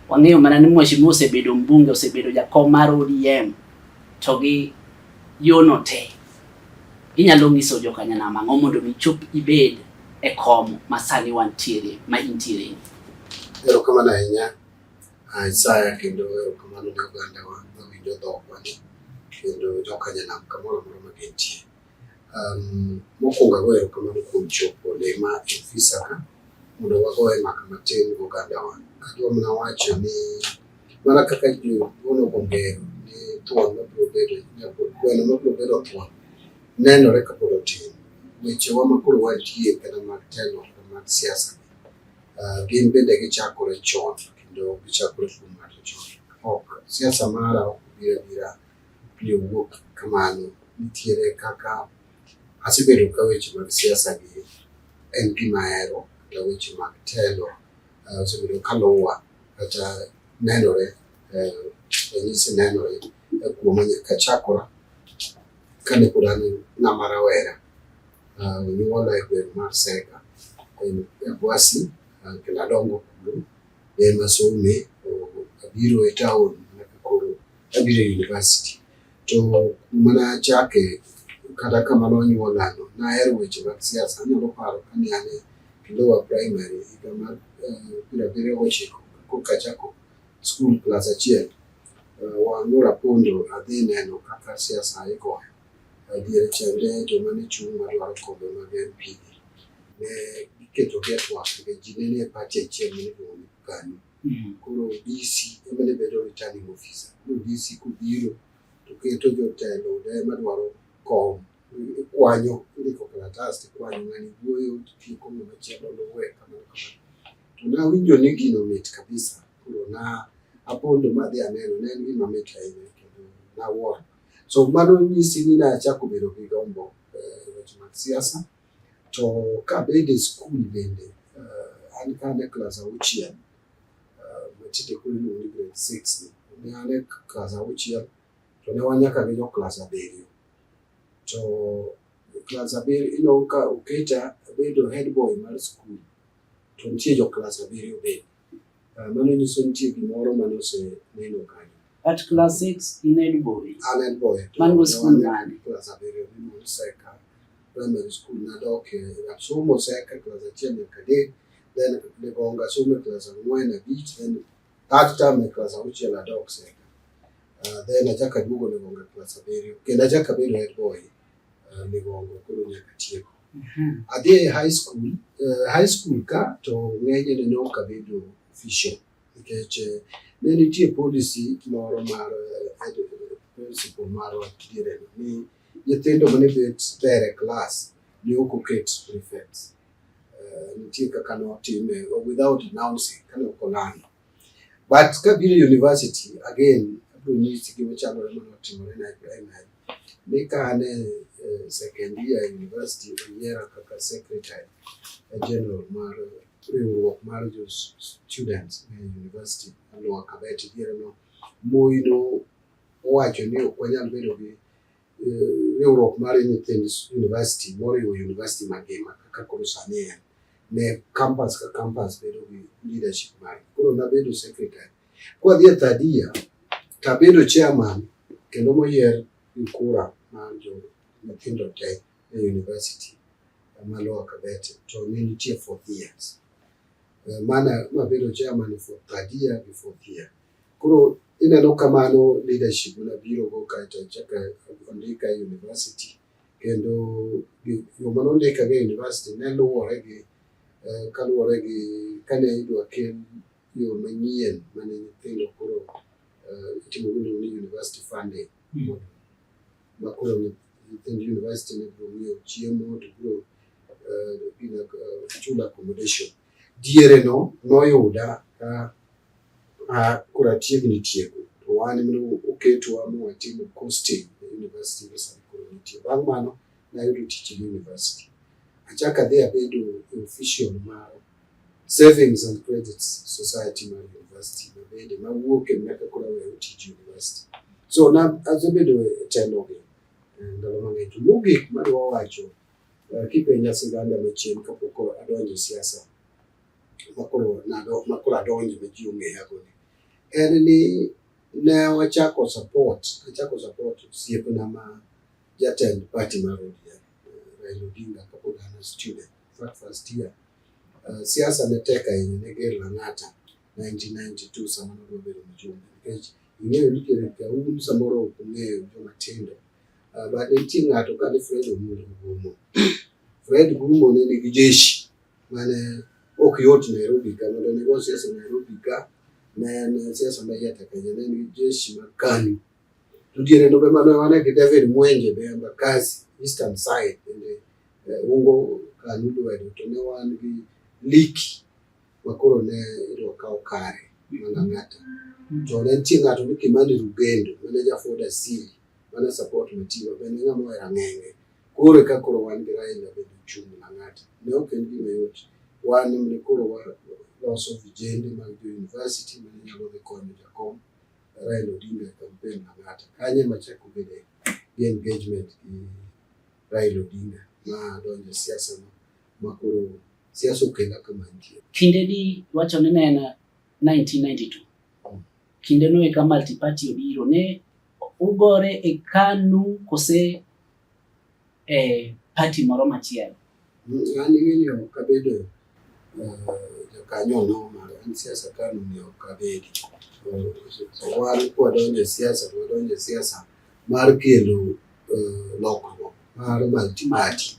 wang'eyo mana ni mheshimiwa osebedo mbunge, osebedo jakom mar ODM, to gi yono te. Inyalo nyiso jokanyanam ang'o mondo michop ibed e kom masani wantiere ma intiere? Erokamano ahinya Isaya, kendo erokamano ne oganda wa mawinjo dhokwa kendo jokanyanam kamoro amora ma gintie. Mokwongo ago erokamano kuom chopo lema e ofisa ka mondo wagoye mbaka matin gi oganda wa. Adwa mana wacho ni mana kaka wuon ogongero ni thuon mabiro bedo, gweno mabiro bedo thuon nenore kapod otin. Wechewa makoro wantie kata mag telo mag siasa gin bende gichakore chon kendo gichakore kuom ng'ato chon. Ok siasa mara ok bira ni owuok kamano. Nitiere kaka asebedo ka weche mag siasa gi en gima ahero, kata weche mag telo osebedo kaluwa kata nenore ranyisi nenore kuoma nyaka chakora kane pod an ng'ama rawera. Onyuola e gweng' mar Seka e Bwasi, kendo adongo kuno en masome, abiro e town nyaka koro abiro e university. To kuma nachake kata kama nonyuolano nahero weche mag siasa. Anyalo paro kane an e Kilowa Primary higa mar 79 kokachako skul klas 1, wang'ura pondo adhi neno kaka siasa igoyo. Diere chande joma ne chung' madwaro kombe mag MP ne iketogi e twak nikech ji ne nie party achiel miluongo ni KANU. Koro DC ema ne bedo returning officer. Koro DC kobiro to keto jotelo ne madwaro kom, ikwanyo, indiko kalatas tikwanyo ng'ani wuoyo titieko ng'ama chielo luwe kamano kamano. To nawinjo ni gino mit kabisa. Koro apondo madhi aneno, ne en gima mit ahinya kendo nawuoro. So mano nyisi ni nachako bedo gi gombo weche mag siasa. To kabede skul bende an kane klas 6 matinde koro iluongo ni grade 6 ne an e klas 6 to ne wan nyaka gi jo klas 7. To klas 7 ino ka oketa bedo head boy mar skul to nitie jo klas 7 bende. Mano nyiso nitie gimoro manoseneno kanyo. At class 6 in head boy? An head boy. Man was school man? Klas 7 ni Seka primary school nadok somo Seka klas 1 nyaka 3, then Ligonga somo klas 4 5, then third term e klas 6 adok Seka. Then achaka duogo Ligonga klas 7 kendo achaka bedo head boy Ligonga koro nyaka tieko. Adhi high school ka to ng'eny ne ok abedo official nikech ne nitie policy moro mar principal marwa diere ni nyithindo mane bet tere class ne ok oket prefects. Nitie kaka notime without announcing, kane ok olando. But kabiro university again, abiro nyisi gima chalore manotimore na primary. Ni ka ane second year university oyiera kaka secretary general mar riwruok mar jo students e university Lower Kabete diere no. Moi no owacho ni ok wanyal bedo gi riwruok mar nyithind university moriwo university mangima kaka koro sani en. Ne campus ka campus bedo gi leadership mare. Koro nabedo secretary. Kwa dhi third year tabedo chairman kendo moyier gi kura mar jo nyithindo te e university ma Lower Kabete. To ne nitie 4 years. Mana mabedo chairman for third year gi 4th year. Koro ineno kamano leadership na biro go kaita chaka ondika university kendo yo mano ndika ga university ne luwore gi kaluwore gi kane idwa kel yo manyien mane nyithindo koro itimo ni university funding. Makoro nyithind university ne biro ng'iewo chiemo to biro chula accommodation. Diere no noyuda kura tiegni tieko to wan mino oketwa mo watimo costing e university of Sankore. Bang' mano nayudo tich e university. Achaka dhi abedo official mar Savings and Credits Society mar university mabende mawuok e nyaka kura weyo tich university. So asebedo e telo gi ndalo mang'eny. To mogik madwa wacho kipenja siganda machien kapok adonjo siasa makoro adonjo ma ji ong'eya go ni en ni ne wachako support osiepna ma jatend party mar ODM, Raila Odinga, kapod an student first year. Siasa ne tek ahinya ne ger Lang'ata 1992 sama ne obedo mjumbe, nikech ing'eyo ni ka un samoro ok ung'eyo joma tindo. But nitie ng'ato kane Fred Gumo. Fred Gumo ne nigi jeshi mane ok yot Nairobi ka, mondo nego siasa Nairobi ka ne en siasa ma yata Kenya, ne nigi jeshi ma KANU. To diere no be mane wane gi David Mwenje be Embakasi Eastern Side, ungo KANU lwedo, to ne wan gi Liki makoro ne idwakaw kare Lang'ata. To ne nitie ng'ato ni Kimani Rugendo mane jafuod asili mane support Matiba, bende ng'ama ohero ang'enge. Koro ka koro wan gi Raila bende chung' Lang'ata, ne ok en gima yot. Wan ne koro loso vijende mag university mane nyalo dhi konyo jakom Raila Odinga e campaign Lang'ata. Kanye machako bede gi engagement gi Raila Odinga ma donjo siasa ma koro siasa okenda kama nitie. Kinde ni wacho ni en 1992. Kinde no eka multi-party obiro, ne ugore e KANU kose party moro machielo? An ing'eyo kabedo jakanyo no mar siasa KANU ne ok abedi. Wan kwadonjo e siasa mar kelo lokruok mar multi-party.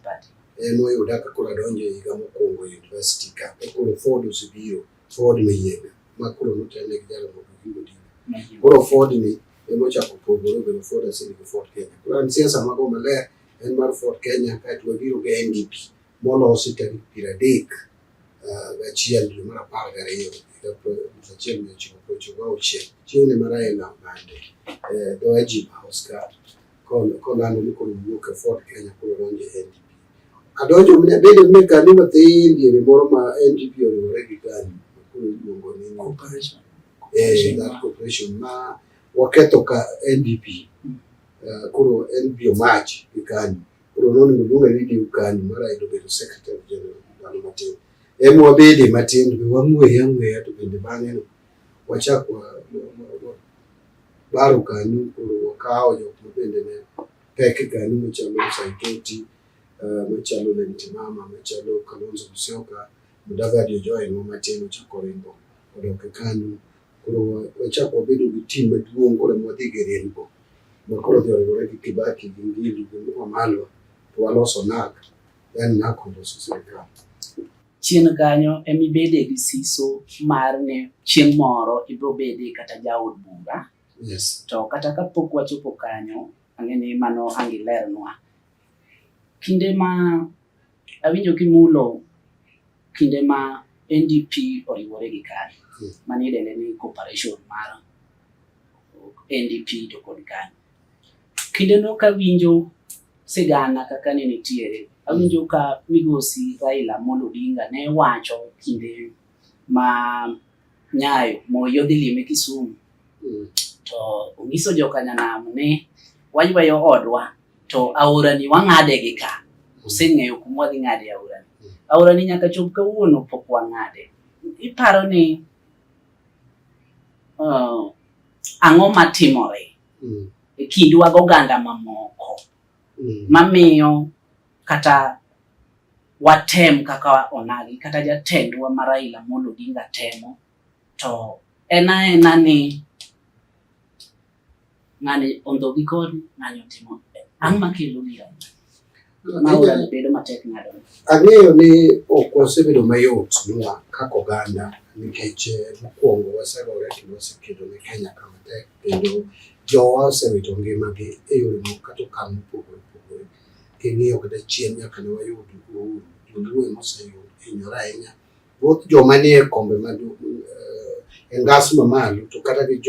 En oyuda ka koro adonjo e higa mokwongo university ka. Koro Ford osebiro, Ford Mayienga, ma koro notele gi Jaramogi Oginga Odinga. Koro Ford ni emochako pogore obedo Ford Asili gi Ford Kenya. Koro an siasa mago maler en mar Ford Kenya, kaeto wabiro gi NDP molosi tarik 31 dwe mar 12 higa 1996. Chieng' ma Raila bande dho Ajib House ka kolando ni koro wuok e Ford Kenya koro donjo e NDP. Adonjo bedo ni KANU mathin diere moro ma NDP oriwore gi KANU, koro iluongo ni corporation ma waketho ka NDP. Koro NDP omach gi KANU. Koro nono luonga ni KANU mar Raila obedo secretary general ndalo matin. Ema wabede matin, wang'weya to bende bang'e no wachako baro KANU, koro wakawo jok ma bende ne pek KANU machalo Saitoti, machalo Lentimama, machalo Kalonzo Musyoka, Mudavadi Ojoyno matin ochako ringo odok e KANU. Koro wachako bedo gi team maduong' koro mwadhi Gerengo. Makoro dhi oriwore gi Kibaki gi Ngilu gi Wamalwa, to waloso NARC, yani NARC oloso sirikal. Chien kanyo emibede gi siso mar ne chieng' moro ibro bede kata jaod bura. Yes. To kata kapok wachopo kanyo, ang'eni mano angilernwa. Kinde ma awinjo kimulo, kinde ma NDP oriwore gi KANU, mani idende ni cooperation mar NDP to kod KANU. Kinde no kawinjo sigana kaka ne nitiere, awinjo ka migosi Raila Amolo Odinga ne wacho kinde ma Nyayo Moi odhi lime Kisumu. To onyiso jokanyanam ne waywayo odwa to aora ni wang'ade gi ka. Useng'eyo kuma wadhi ng'ade aora ni. Aora ni nyaka chop kawuono pok wang'ade. Iparo ni ang'o matimore e kindwa goganda mamoko mamiyo kata watem kaka onagi kata jatendwa ma Raila Amolo Odinga temo, to ena ni ng'ani ondhogi kod ng'ani otimo ang' makelo biro maura ni bedo matek ng'ado. Ang'eyo ni ok wasebedo mayot nwa kaka oganda, nikech mokwongo wasegore kendo wasekedo ne Kenya kama tek, kendo jowa osewito ngimagi e yore moko kata okang' mopogore opogore. King'iyo kata chien nyaka ne wayud uhuru, joluo mosehinyore ahinya, both joma nie kombe e ngas mamalo to kata gi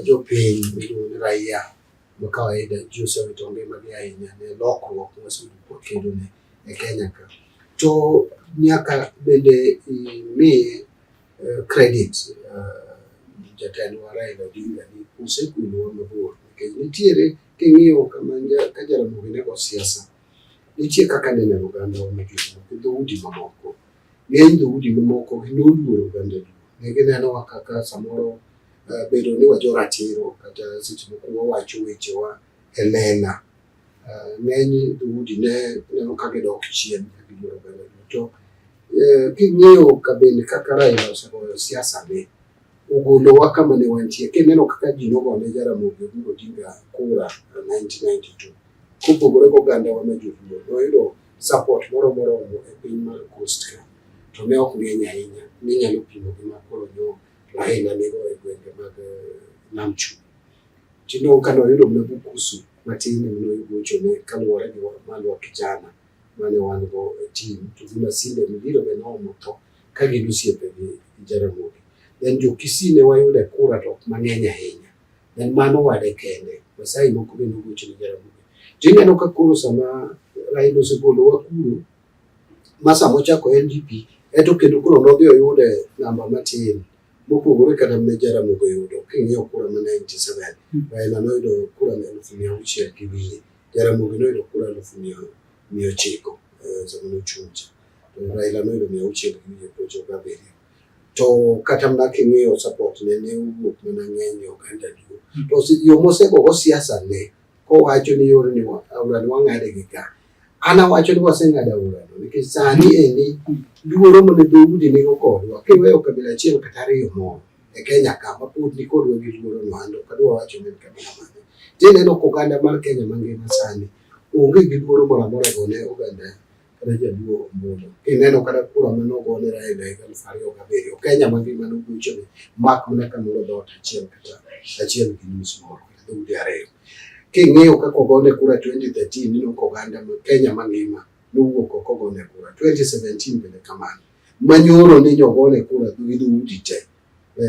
jopiny miluongo ni raia ma kawaida, ji osewito ngimagi ahinya ne lokruok mwasebedo kwakedo ne e Kenya ka. To nyaka bende imiye credit jatendwa Raila Odinga ni osekulowa mabor, nikech nitiere king'iyo kama ka Jaramogi nego siasa, nitie kaka neno oganda omegino dhoudi mamoko. Ng'eny dhoudi mamoko ginoluoro oganda duto. Ne ginenowa kaka samoro bedo ni wajoratiro kata seche moko wawacho wechewa Helena ng'eny dhoudi ne neno ka gidok chien gibiro mbele to king'iyo kabende kaka Raila osegoyo siasa ne ogolowa kama ne wantie kineno kaka ji nogone Jaramogi Oginga Odinga kura 1992 kopogore goganda wa majukumu noyudo support moro e piny mar Coast ka to ne ok ng'eny ahinya ninyalo pimo gi makoro Raila nigo e gwenge mag Nam Chumbi tino kanoyudo mnabukusu matin noyugocho ne kaluwore gi malwa kijana mane wan go team to gima sinde mibiro be nomo to ka gin osiepe gi Jaramogi then jo Kisii ne wayude kura to mang'eny ahinya then mano wade kende Masai moko be nogocho ne Jaramogi tineno ka koro sama Raila osegolowa kuro ma sama ochako NDP eto kendo koro nodhi oyude namba matin mopogore kata ne Jaramogi oyudo king'iyo kura ma 97 Raila noyudo kura 600 gi wiye Jaramogi noyudo kura 900 sama nochuncha Raila noyudo 600 gi wiye pocho gabiriyo to kata mana king'iyo support ne owuok mana ng'eny oganda duo to yo mosegogo siasa ne kowacho ni yore ni aura ni wang'ade gi ka ana wacho ni waseng'ado aura no nikech sani endi luoro mane dhoudi nigo kodwa kiweyo kabila achiel kata ariyo moro e Kenya ka ma pod ni kodwa gi luoro no ando kadwa wacho ni kabila mane tineno oganda mar Kenya mangima sani onge gi luoro moro amora gone oganda kata jaduo Ombolo kineno kata kura manogone Raila e 2007 Kenya mangima nogocho ne mak mana kamoro dhoot achiel kata achiel gi nus moro kata dhoudi ariyo king'iyo kaka ogone kura 2013 nino oganda ma Kenya mangima nowuok oko gone kura 2017 bende kamano manyoro ni jogone kura gi dhoudi te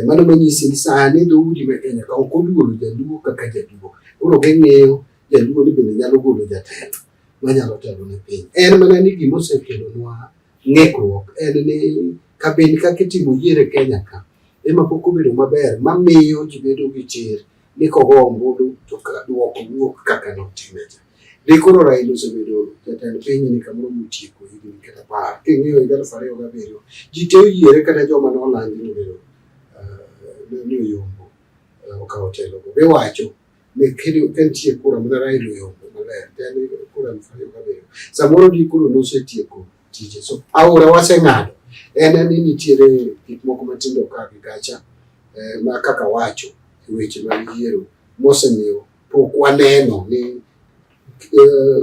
mano manyisi ni sani dhoudi ma Kenya ka ok oluoro jaduo kaka jaduo koro ging'iyo jaduo ni bende nyalo golo jatelo manyalo telo ne piny en mana ni gima osekelonwa ng'ikruok en ni kabende kaka itimo yiero e Kenya ka ema pok obedo maber mamiyo ji bedo gi chir ni kogo ombulu to duoko wuok kaka notime cha de koro Raila osebedo jatend piny ni kamoro motieko higni kata par king'iyo 2007 ji te oyiere kata joma nolandi nobedo ni oyombo okawo telo go be wacho ni kentie kura mana Raila oyombo maler teni kura 2007 samoro di kuro nosetieko tije so aura waseng'ado en ni nitiere gik moko matindo ka gi kacha ma kaka wacho weche mag yiero mosemiyo pok waneno ni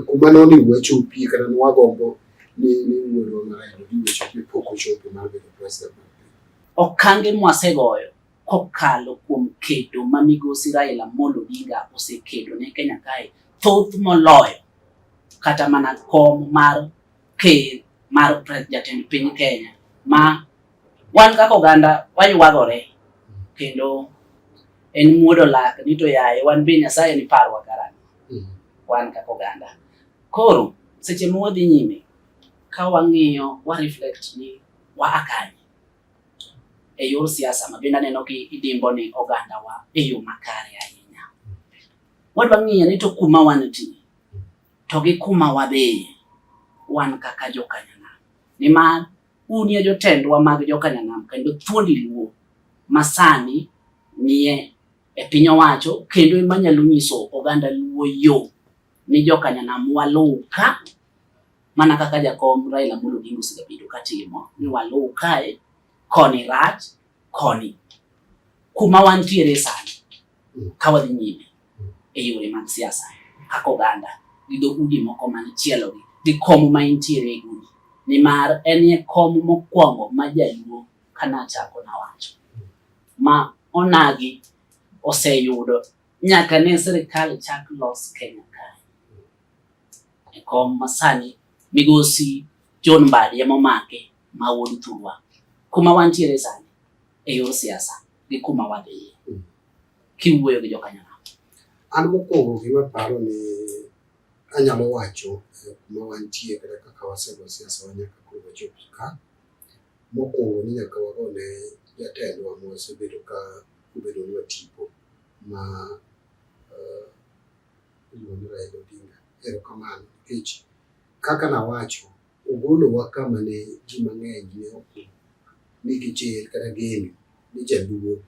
kuma noni wachopi kata nwagombo ni wuodwa Raila gi weche pok ochopi mar bedo president. Okange mwasegoyo kokalo kuom kedo ma migosi Raila Amolo Odinga osekedo ne Kenya kae thoth moloyo kata mana kom mar jatend piny Kenya ma wan kaka oganda waywagore kendo en muodo lak ni to yaye wan be Nyasaye ni parwa karang'o wan kaka oganda koro seche mwadhi nyime ka wang'iyo wa reflect ni wa akanye e yor siasa ma bende aneno ki idimbo ni oganda wa e yo makare ahinya wadwa ng'iyo ni to kuma wantie to gi kuma wadhiye wan kaka jokanyanam nimar unie jotendwa mag jokanyanam kendo thuondi luo masani nie e piny owacho kendo ema nyalo nyiso oganda luo yo ni jokanyanam waluw ka mana kaka jakom Raila Amolo Odinga osebedo katimo ni waluw kae koni rach koni kuma wantiere sani ka wadhi nyime e yore mag siasa kaka oganda gi dhoudi moko manichielo gi kom ma intiere e gudi nimar en kom mokwongo ma jaluo kana chako na wacho ma onagi oseyudo nyaka ne sirikal chak los Kenya kae e kom masani migosi John Mbadi momake ma wuod Thurwa kuma wantiere sani e yor siasa gi kuma wadhiye kiwuoyo gi jokanyanam. An mokwongo gima paro ni anyalo wacho kuma wantie kata kaka wasego siasa wanyaka koro wachop ka mokwongo ni nyaka wagone jatendwa mosebedo ka obedo ni tipo ma iluongo Raila Odinga erokamano nikech kaka nawacho ogolowa kama ne ji mang'eny ne ok nigi chir kata geno ni jaluo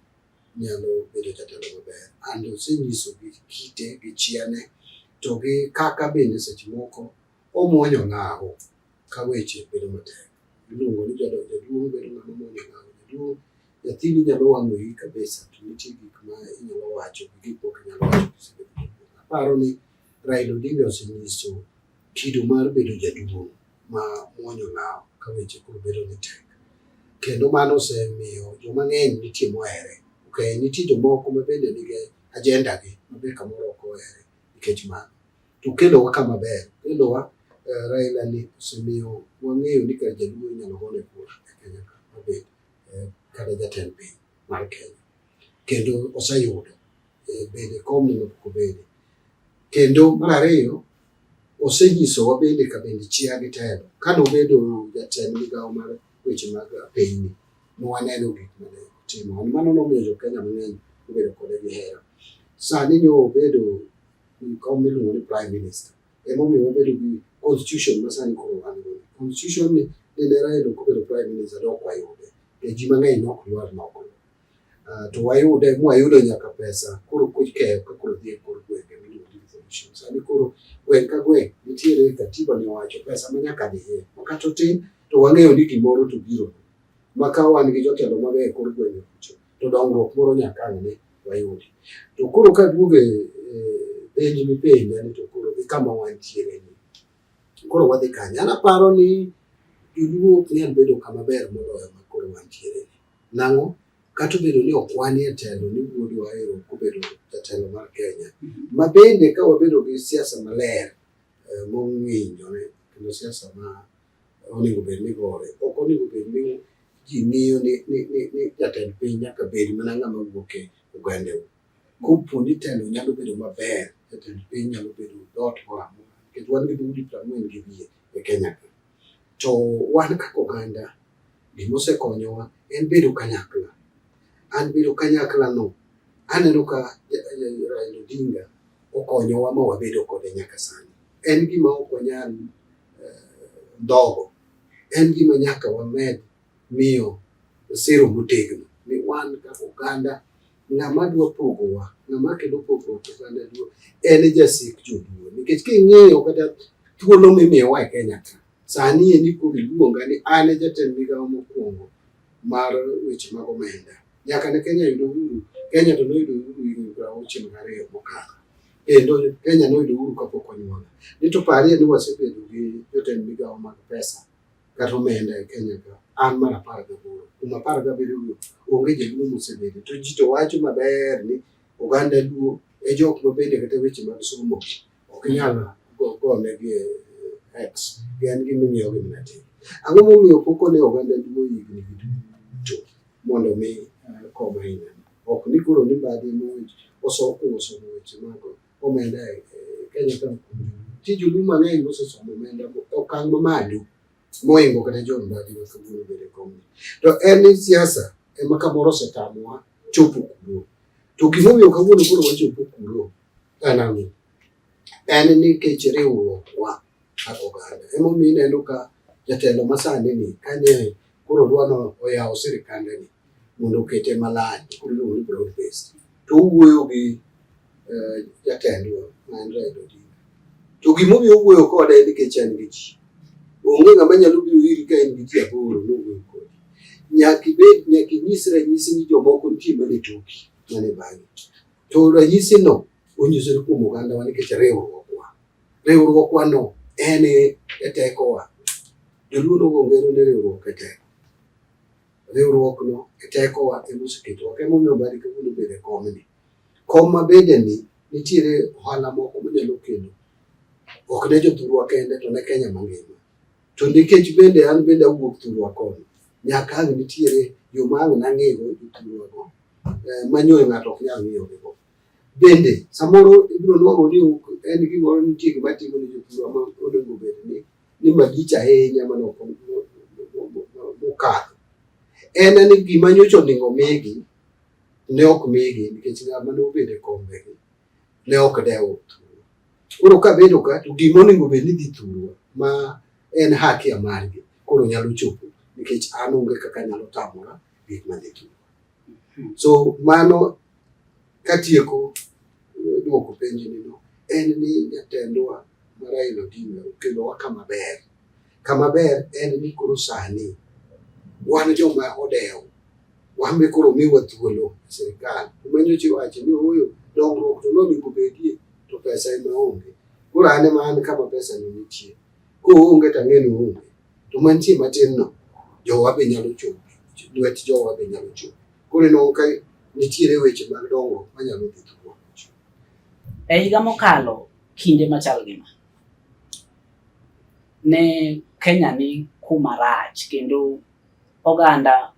nyalo bedo jatelo maber. And osenyiso gi kite gi chiane to gi kaka bende seche moko omuonyo ng'awo ka weche bedo matek. Iluongo ni jaduong' bedo ng'ama muonyo ng'awo. Jaduong' nyathini nyalo wang'oyi kabisa to nitie gik ma inyalo wacho gi gik mok inyalo wacho. Aparo ni Raila Odinga osenyiso kido mar bedo jaduong' ma muonyo ng'awo ka weche koro bedo ni tek. Kendo mano osemiyo joma ng'eny nitie mohere. Okay, nitie jomoko ma bende nigi agenda gi mabe kamoro ok ohere nikech mano. To kelowa kama ber. Kelowa Raila ni osemiyo wang'eyo ni ka jaduong' inyalo gone kura e Kenya ka mabed kada jatend piny mar Kenya. Kendo oseyudo bende kom ni mapok obede. Kendo mar ariyo osenyisowa bende ka bende chia gi telo. Kano bedo jatend migawo mar weche mag piny mwaneno gik mane timo. Mano nomiyo jo Kenya mang'eny obedo kode gi hera. Sani ne obedo kom miluongo ni Prime Minister. Emomiyo wabedo gi constitution ma sani koro wan go. Constitution ni ne Raila kobedo Prime Minister dok wayude. Ji mang'eny nok dwar noko. To wayude mwayudo nyaka pesa. Koro kukeyo ka koro dhi koro gwenge miluongo ni resolution. Sani koro gweng' ka gweng' nitiere katiba ni owacho pesa ma nyaka dhiye. Makato tin to wang'eyo ni gimoro to biro. Maka wan gi jotelo mabe kor gwenge kucho. To dongruok moro nyaka ne wayudi. To koro ka duoge penj mipenja ni to koro kama wantiere ni. Koro wadhi kanya. An aparo ni joluo ok nyal bedo kama ber moloyo ma koro wantiere ni. Nang'o? Kata obedo ni ok wan e telo ni wuod wahero kobedo jatelo mar Kenya. Ma bende ka wabedo gi siasa maler mong'injore kendo siasa ma onego bed ni gore. Ok onego bed ni ji ng'iyo ni jatend piny nyaka bed mana ng'ama wuok e ogandeu. Kopo ni telo nyalo bedo maber, jatend piny nyalo bedo dhoot moro amora. Nikech wan gi dhoudi 40 gi wiye e Kenya ka. To wan kaka oganda gima osekonyowa en bedo kanyakla. An bedo kanyakla no aneno ka Raila Odinga okonyowa ma wabedo kode nyaka sani. En gima ok wanyal ndogo. En gima nyaka wamed miyo siro motegno. Ni wan kaka oganda ng'ama dwa pogowa, ng'ama kelo pogruok oganda duo en jasik joluo. Nikech king'iyo kata thuolo mimiyowa e Kenya ka sani en koro iluonga ni an e jatend migawo mokwongo mar weche mag omenda. Nyaka ne Kenya yudo uhuru. Kenya to noyudo uhuru higni 62 mokalo. Kendo Kenya noyudo uhuru kapok onyuola. Ni to parie ni wasebedo gi jotend migawo mag pesa kata omenda e Kenya ka. An mar 18. Kuom 17 onge jaduong' mosebedo. To ji to wacho maber ni oganda luo e jok ma bende kata weche mag somo ok nyal gone gi X. Gin gimiyo gi matin. Ang'o momiyo poko ne oganda luo higni duto mondo mi koma ina. Ok ni koro ni badi osomo weche mag omenda e Kenya ka. Ti joluo mang'eny mosesomo omenda okang' mamalo moingo kata John Mbadi ma kawuono bede kom. To en ni siasa ema kamoro osetamowa chopo kuro. To gimomiyo kawuono koro wachopo kuro en ang'o? En nikech riwruok wa kaka oganda. Emomiyo ineno ka jatelo masani ni kane koro dwano oyawo sirikande ni mondo okete malany koro iluongo ni broad based. To owuoyo gi jatendwa man Raila Odinga. To gimomiyo owuoyo kode nikech en gi ji. Onge ng'ama nyalo biro iri ka en gi ji 8 n'owuoyo kodi. Nyaka inyis ranyisi ni jomoko nitie mane toki mane bang'i. To ranyisi no onyisore kuom oganda wa nikech riwruokwa. Riwruokwa no en e tekowa. Joluo nogo ngero ne riwruok e teko. Riwruok no e tekowa ema oseketowa. Emomiyo Mbadi kawuono bede kom ni. Kom ma bende ni nitiere ohala moko manyalo kelo. Ok ne jothurwa kende to ne Kenya mangima. To nikech bende an bende awuok thurwa koni. Nyaka ang' nitiere yo ma ang' nang'eyo jothurwa go. Manyo ng'ato ok nyal ng'iyo go. Bende samoro ibiro nuogo ni en gimoro nitie gima timo ne jothurwa ma onego bed ni malich ahinya manok mokalo. En ni gima nyocha onego migi ne ok migi nikech ng'ama ne obedo e kombe ne ok dewo thurwa. Koro kabedo ka to gima onego bed ni dhi thurwa ma en haki margi koro nyalo chopo nikech an onge kaka nyalo tamora gik madhi thurwa. So mano katieko duoko penjo nino en ni jatendwa Raila Odinga okelowa kama ber en ni koro sani wan joma odewo wan be koro miwa thuolo sirikal omenyo wacho ni huyo dongruok to nonego bedie to pesa ema onge. Koro an ema an kama pesa no nitie koonge tang'eno onge to mantie matin no jowa be nyalo chopo lwet jowa be nyalo chopo. Koro no ka nitiere weche mag dongruok manyalo dhi thuolo. E higa mokalo kinde machal gima ne Kenya ni kuma rach kendo oganda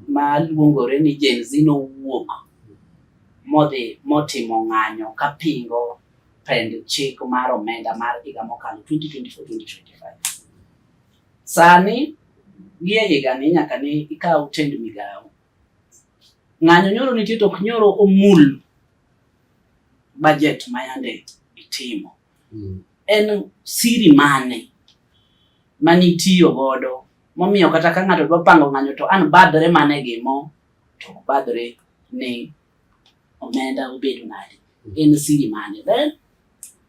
ma luongore ni Gen Z nowuok modhi motimo ng'anyo kapingo pend chik mar omenda mar higa mokalo 2024-2025. Sani gie higa ni nyaka ni ikaw tend migawo. Ng'anyo nyoro nitie to nyoro omul budget mayande itimo. En siri mane manitiyo godo momiyo kata ka ng'ato dwa pango ng'anyo to an badre mane gimo to badre ni omenda obedo nade. En siri mane. Then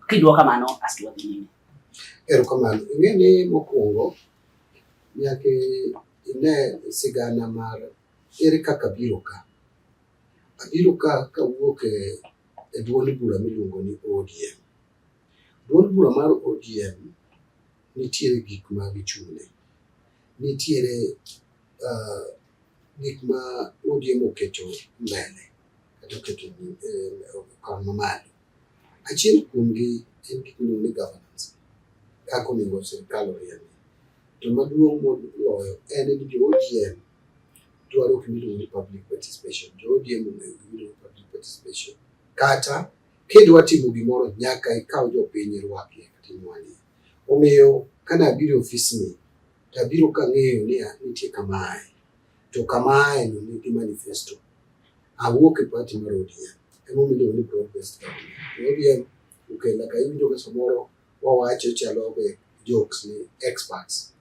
kidwa kamano asto wadhi nyime. Erokamano. Ing'eni mokwongo nyaka ine sigana mar ere kaka abiro ka kawuok e duond bura miluongo ni ODM. Duond bura mar ODM nitiere gik ma gichung'ne. Nitiere gik ma ODM oketo mbele kata oketo okang' mamalo. Achiel kuomgi en gik miluongo ni governance, kaka onego sirikal oriembi. To maduong' moloyo en ni jo ODM dwaro gimiluongo ni public participation. Jo ODM ong'eyo gimiluongo ni public participation. Kata kidwa timo gimoro nyaka ikaw jopiny irwakie kata inwanie. Omiyo kana abiro ofisni to abiro kang'eyo ni nitie kamae to kamae no nigi manifesto. Awuok e party mar ODM. Emomiyo iluongo ni broad based government. ODM ukela ka iwinjo ka samoro wawacho chalo be jokes ni experts.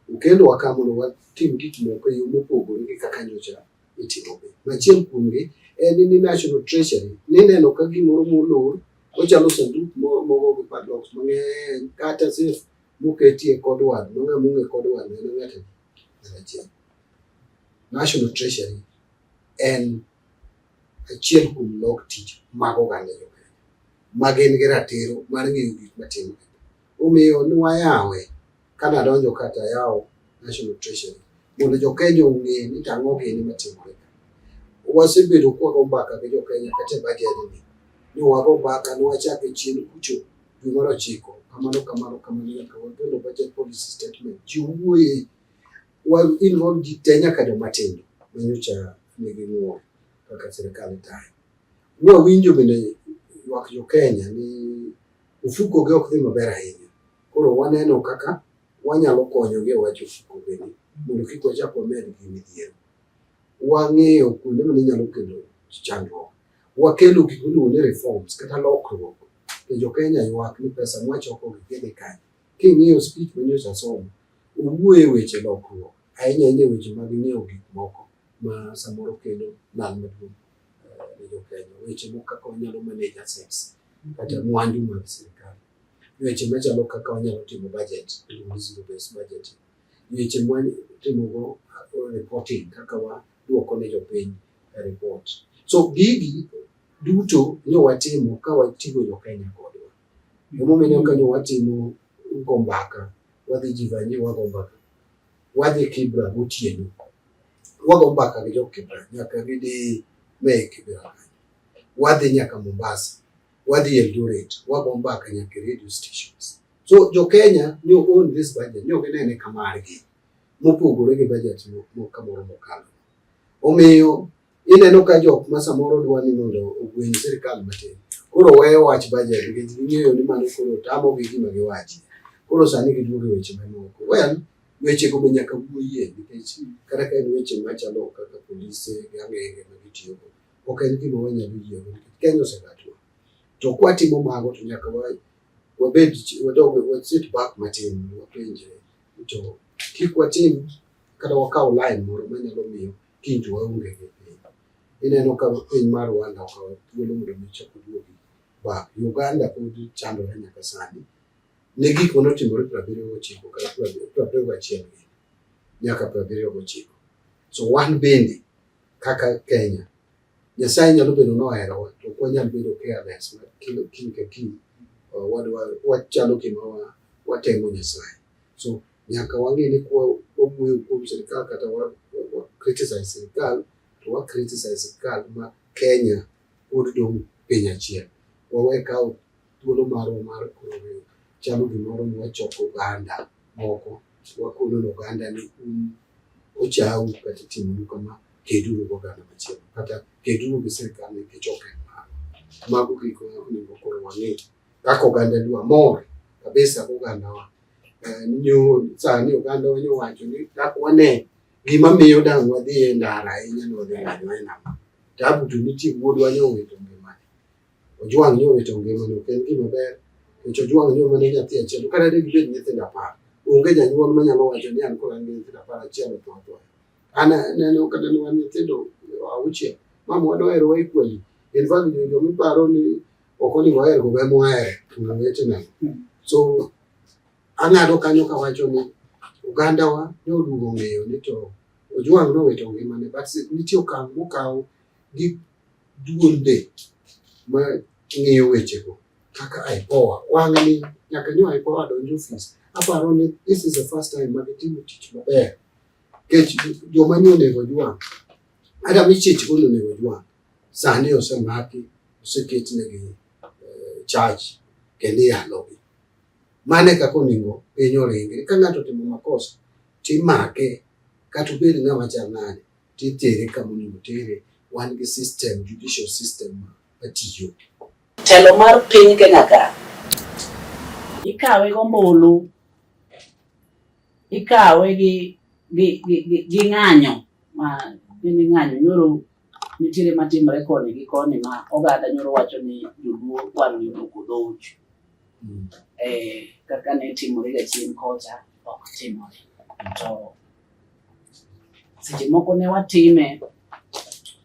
Ukelo wakamono watim gik moko e yo mopogore gi kaka nyocha itimo be. Machiel kuomgi en ni National Treasury nineno ka gimoro molor ochalo sanduk mogo gi padlocks mang'eny kata sif moketie kodwad mong'e kodwad en ng'ato achiel. National Treasury en achiel kuom lok tich mag oganda Kenya ma gin gi ratiro mar ng'eyo gik matimore. Omiyo ne wayawe kana donjo kata yawo National Treasury mondo jo Kenya ong'e ni tang'o gini matimore. Wasebedo kwago mbaka gi jo Kenya kata budget ni wago mbaka ni wachake chien kucho dwe mar 9 kamano nyaka wagolo budget policy statement. Jiwuoye wa involve ji te nyaka joma tindo manyocha nigi ng'uono kaka sirikal tayo. Wawinjo bende ywak jo Kenya ni ofuko gi ok dhi maber ahinya. Koro waneno kaka wanyalo konyogi e wach ofuko bende mondo kik wachak wamed gi midhiero. Wang'eyo kuonde ma nyalo kelo chandruok. Wakelo gik miluongo ni reforms kata lokruok. Jo Kenya ywak ni pesa mwachoko gidhi kanye. King'iyo speech manyocha somo owuoye weche lokruok ahinya weche mag ng'iewo gik moko ma samoro kelo lal maduong' ne jo Kenya. Weche moko kaka wanyalo manage assets kata mwandu mag sirikal. Weche machalo kaka wanyalo timo budget, zero based budget. Weche mwatimo go reporting kaka waduoko ne jopiny report. So gigi duto nyowatimo ka watigo jo Kenya kodwa. Emomiyo ka nyowatimo go mbaka, wadhi Jivanye wago mbaka, wadhi Kibra gotieno wago mbaka gi jo Kibra nyaka gidhi Mek Kibra, wadhi nyaka Mombasa, wadhi Eldoret wago mbaka nyaka radio stations. So jo Kenya nyo own this budget, nyo ginene kamargi mopogore gi budget kamoro mokalo. Omiyo ineno ka jok ma samoro dwani mondo ogweny sirikal matin. Koro weyo wach budget nikech ging'eyo ni mano koro tamo gi gima giwachi. Koro sani giduogo weche mamoko. Well, weche go be nyaka wuoyie nikech kata ka en weche machalo kaka polise gi ang'enge ma gitiyo go. Ok en gima wanyalo yiego nikech Kenya osegatwa. To kwatimo mago to nyaka wabed sit back matin wapenje to kik watim kata wakaw line moro manyalo miyo kinto waonge gi piny. ineno ka piny mar Rwanda okawo thuolo mondo michako duogi ba Uganda pod chandore nyaka sani ne gik manotimore 79 kata 71 nyaka 79. So wan bende kaka Kenya, Nyasaye nyalo bedo noherowa to ok wanyal bedo careless kiny ka kiny wachalo gima watemo Nyasaye. So nyaka wang'e ni wawuoyo kuom sirikal kata criticize sirikal to criticize sirikal ma Kenya pod dong' piny achiel. Wawe kawo thuolo marwa mar koro chalo gimoro mwachoko oganda moko wakono oganda ni ochau kata timonu kama keduru oganda machielo kata keduru gi sirikal nikech ok en mago gik onego koro wang'e kaka oganda dwa mor kabisa ogandawa. Sani oganda wacho ni dak wane gima miyo dang' wadhi e ndara ahinya ni wadhi ng'anyo e nam. Tabu to nitie wuodwa nyowito ngimane. Ojwang' nyowito ngimane ok en gima ber. Nikech Ojwang' nyomane nyathi achiel kata de gibed nyithindo 10. Onge janyuol manyalo wacho ni an kod nyithindo 11 to. An neno kata ni wan nyithindo 6. Mama wadwahero waikuali. In fact jomiparo ni ok onego waher go be moher ng'awetena. So ang'ado kanyo kawacho ni ogandawa ne oduogo ng'eyo ni to Ojwang' nowito ngimane but nitie okang' mokaw gi duonde ma ng'iyo wechego kaka IPOA. Wang' ni nyaka nyo IPOA donjo ofis. Aparo ni this is the first time magitimo tich maber. Kech joma ni onego Ojwang' ada michich gono onego Ojwang' sani osemaki oseketnegi charge kendo iyalogi. Mane kaka onego piny oringre ka ng'ato timo makosa timake kata obed ng'ama chal nade titere kama onego tere. Wan gi system, judicial system matiyo. Telo mar piny Kenya ka ikawe gombulu, ikawe gi ng'anyo ma ni ng'anyo nyoro nitiere matimore koni gi koni ma oganda nyoro wacho ni joluo wang' yudo dhout. Kaka ne timore ga chien kocha ok timore. To seche moko ne watime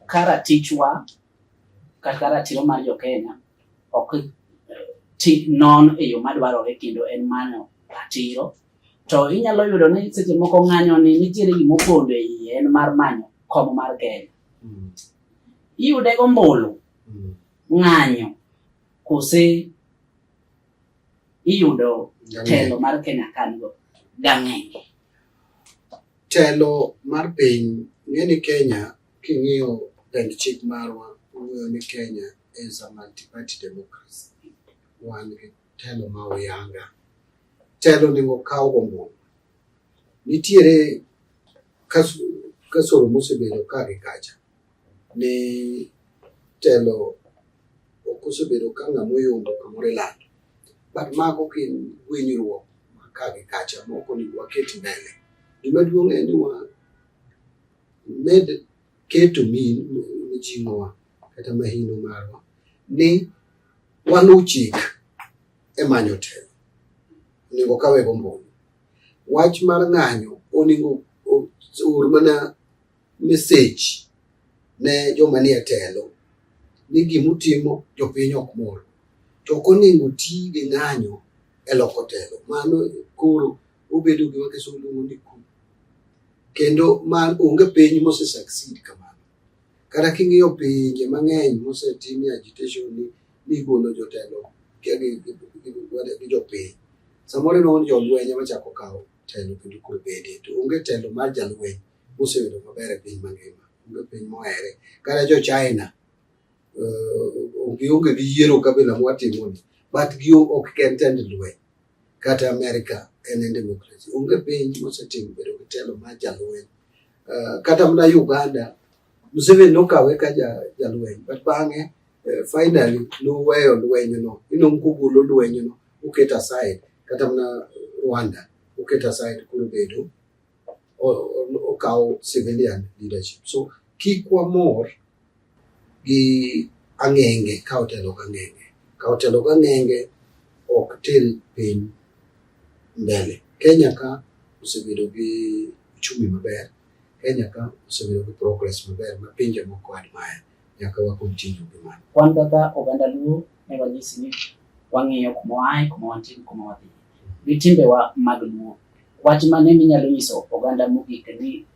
karatichwa kata ratiro mar jo Kenya ok non e yo madwarore kendo en manyo ratiro. To inyalo yudo ni seche moko ng'anyo ni nitiere gima opondo e iye en mar manyo kom mar Kenya. Iyude gombulu ng'anyo kose iyudo telo mar Kenya kango gang'enge. Telo mar piny ng'eni Kenya king'iyo pend chik marwa wuoyo ni Kenya is a multi-party democracy. Wan gi telo ma oyanga. Telo ningo kaw gombulu. Nitiere kasoro mosebedo ka gi kacha. Ni telo okosebedo ka ng'amoyombo kamore lando. But mago kin winyruok ka gi kacha moko ni waketi mbele. Gima duong' en ni med keto mijing'owa kata mahino marwa ni waluw chik e manyo telo. Onego kawe gombulu. Wach mar ng'anyo onego or mana message ne joma nie telo ni gimutimo jopiny ok mor. To ok onego ti gi ng'anyo e loko telo. Mano koro obedo gima kisungu ni ku. Kendo man onge piny mose succeed kamano. Kata king'iyo pinje mang'eny mosetime agitation ni golo jotelo gi jopiny. Samoro no jolweny ema chako kawo telo kendo koro bede. To onge telo mar jalweny mosebedo maber e piny mangima. Onge piny mohere. Kata jo China onge gi yiero kabila mwatimoni. But ok ken tend lweny. Kata America en democracy. Onge piny mosetimo bedo gi telo mar jalweny. Kata mana Uganda Museveni nokawe ka jalweny. But bang'e finally noweyo lweny no. Inong'ogolo lweny no. Oket aside. Kata mana Rwanda oket aside kuro bedo okaw civilian leadership. So kik wamor gi ang'enge kaw telo gang'enge. Kaw telo gang'enge ok tel piny mbele. Kenya ka osebedo gi uchumi maber. Kenya ka osebedo gi progress maber ma pinje moko admire nyaka wa continue gi mano. Wan kaka oganda Luo ne wanyisi ni wang'iyo kuma wae, kuma wantie, kuma wadhi. Gi timbewa mag Luo. Wach mane minyalo nyiso oganda mogik ni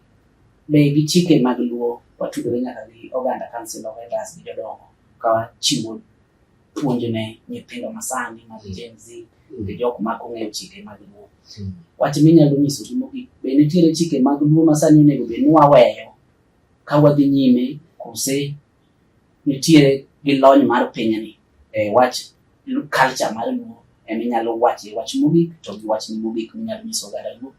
be gi chike mag Luo watudore nyaka gi oganda Council of Elders gi jodongo ka chiwo puonj ne nyithindo masani mag Gen Z gi jok ma ong'eyo chike mag Luo. Wach minyalo nyiso gi mogik, be nitiere chike mag Luo masani onego bed ni waweyo ka wadhi nyime kose nitiere gi lony mar pinyni wach culture mar Luo eminyalo wache wach mogik to gi wach mogik minyalo nyiso oganda Luo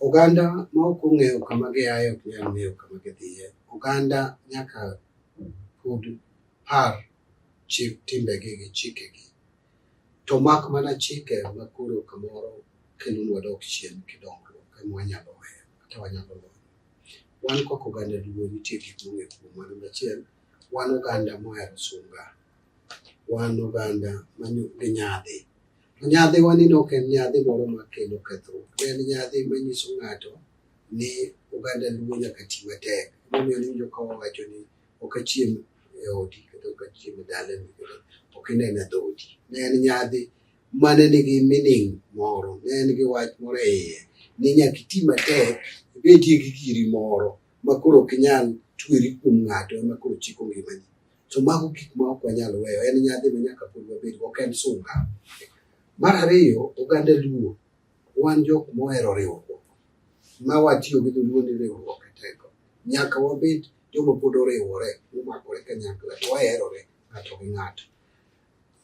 oganda ma ok ong'eyo kama giayo ok nyal ng'eyo kama gidhiye. Oganda nyaka pod par timbegi gi chikegi, to mak mana chike ma koro kamoro kelo wadok chien kidongruok ema wanyalo weyo kata wanyalo loyo. Wan kaka oganda Luo nitie gik mong'e kuom mano. Achiel, wan oganda mohero sunga, wan oganda manigi nyadhi. To nyadhi wanini ok en nyadhi moro makelo kethruok, en nyadhi manyiso ng'ato ni oganda Luo nyaka ti matek. Momiyo winjo ka wawacho ni ok achiem e odi kata ok achiem e dalani kata ok ineno e dhoodi. Ne en nyadhi mane nigi meaning moro, ne en gi wach moro e iye ni nyaka iti matek ibedie gi giri moro ma koro ok inyal tweri kuom ng'ato ema koro chiko ngimani. So mago gik ma ok wanyal weyo, en nyadhi ma nyaka pod wabed, ok en sunga. Mar ariyo, oganda Luo wan jok mohero riwruok, ma watiyo gi dholuo ni riwruok e teko. Nyaka wabed joma pod oriwore, momakore kanyakla, to waherore ng'ato gi ng'ato.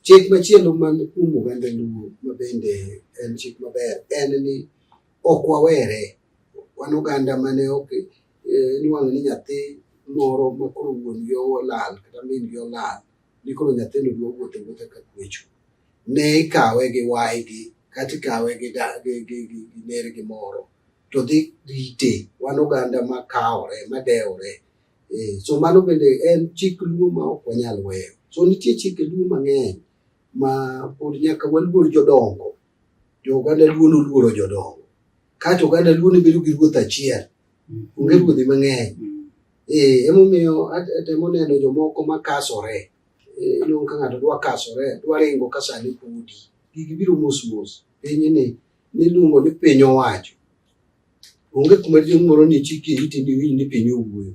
Chik machielo man kuom oganda Luo ma bende en chik maber en ni ok wawere. Wan oganda mane ok iwang'o ni nyathi moro ma koro wuon gi olal kata min gi olal, ni koro nyathino dwa wuotho wuotha ka kwecho. Ne ikawe gi waigi kata ikawe gi nergi moro to dhi rite. Wan oganda ma kawore, ma dewore. So mano bende en chik Luo ma ok wanyal weyo. So nitie chike Luo mang'eny ma pod nyaka waluor jodongo. Jo oganda Luo noluoro jodongo. Kato oganda Luo ne bedo gi ruoth achiel. Onge ruodhi mang'eny. Emomiyo atemo neno jomoko makasore. Iluongo ka ng'ato dwa kasore, dwa ringo ka sani podi. Gigi biro mos mos. Pinyni niluongo ni piny owacho. Onge kuma chieng' moro ni chiki iti ni winj ni piny owuoyo.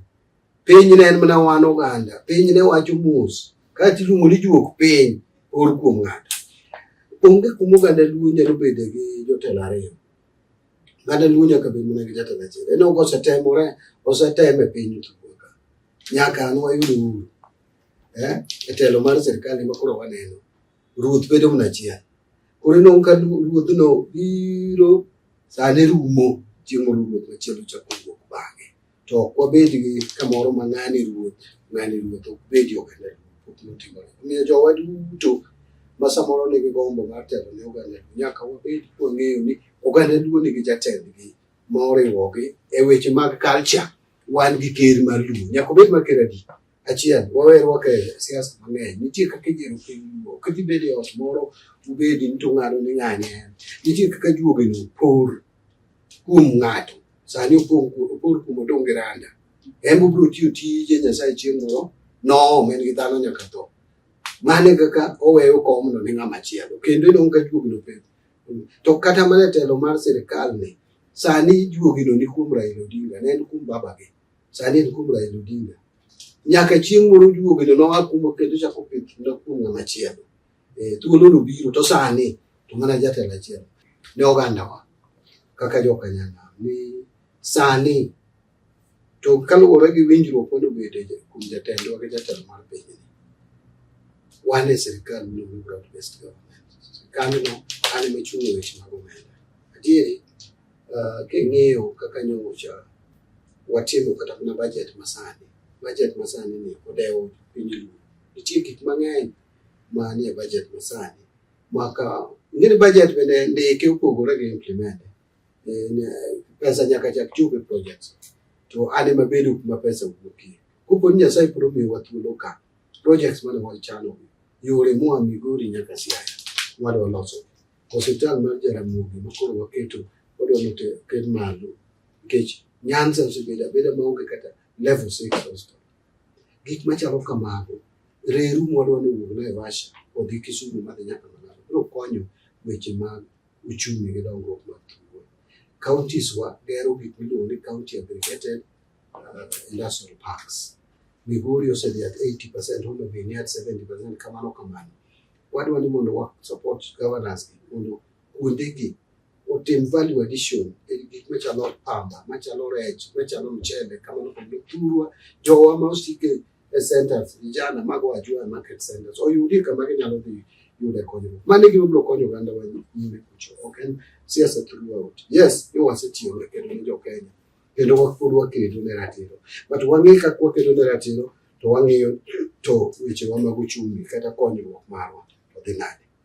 Piny ne en mana wan oganda. Piny ne wacho mos. Kati iluongo ni juok piny or kuom ng'ato. Onge kuma oganda Luo nyalo bede gi jotelo ariyo. Oganda Luo nyaka bed mana gi jatelo achiel. En ok oseteme piny ka. Nyaka an wayudo uru. E telo mar sirkal ma koro waneno. Ruoth bedo mana achiel. Koro ineno ka ruodhno biro sane rumo chieng' moro ruoth machielo chako wuok bang'e. To ok wabed gi kamoro ma ng'ani ruoth ok bedi oganda Luo. Omiyo jowa duto ma samoro nigi gombo mar telo ne oganda Luo nyaka wabed kwang'eyo ni oganda Luo nigi jatendgi ma oriwogi e weche mag culture. Wan gi ker mar Luo, nyaka obed mar ker adi achiel. Wawer wake siasa mang'eny. Nitie kaka ijiero piny Luo. Ka idhi bedo e ot moro ubedi ni to ng'ado ni ng'ani en. Nitie kaka juogeno por kuom ng'ato. Sani opor kuom odong' gi randa. En biro tiyo tije Nyasaye chieng' moro men gi dhano nyaka tho. Mane kaka oweyo komno ni ng'ama chielo. Kendo ineno ka juogeno pek. To kata mana telo mar sirkal ni sani juogeno ni kuom Raila Odinga, ne en kuom babagi. Sani en kuom Raila Odinga. Nyaka chieng' moro juogeno noa kuom kendo chako pith na kuom ng'ama chielo. Thuolo no biro to sani to mana jatelo achiel. Ne ogandawa kaka jokanyana ni sani to kaluwore gi winjruok mondo bede kuom jatendwa gi jatelo mar piny. Wan e sirkal miluongo ni broad based government. Sirkalno an ema chung' e weche mag omenda. Adieri king'iyo kaka nyocha watimo kata mana budget masani. Budget masani ni odewo piny Luo. Nitie gik mang'eny manie budget masani. Ngini budget bende ndike opogore gi implement. Pesa nyaka chak chop e projects. To an ema bedo kuma pesa wuokie. Kopo ni Nyasaye piro miyowa thuolo ka projects mane wachano yore moa Migori nyaka Siaya wadwa loso. Hospital mar Jaramogi ma koro waketo wadwa ket malo nikech Nyanza osebedo maonge kata level 6 hostel. Gik machalo kamago reru mwadwa ni wuog Naivasha odhi Kisumu madhi nyaka Malaba biro konyo weche mag uchumi gi dongruok mag True. Counties wa gero gik miluongo ni county aggregated industrial parks. Migori osedhi at 80%, Homa Bay ni at 70%, kamano. Wadwa ni mondo wa support governors mondo kuondegi otim value addition e gik machalo pamba, machalo rech, machalo mchele, kamano turwa jowa ma osike e centers vijana mago ajua market centers oyudi kama ginyalo dhi yude konyruok. Mane gima biro konyo oganda wa nyime kucho. Ok en siasa throughout. Yes, yo wasetiyo kendo ni jo Kenya. Kendo wakudwa kedo ne ratiro. But wang'e ka kwa kedo ne ratiro to wang'iyo to weche wa mag uchumi kata konyruok marwa odhi nade.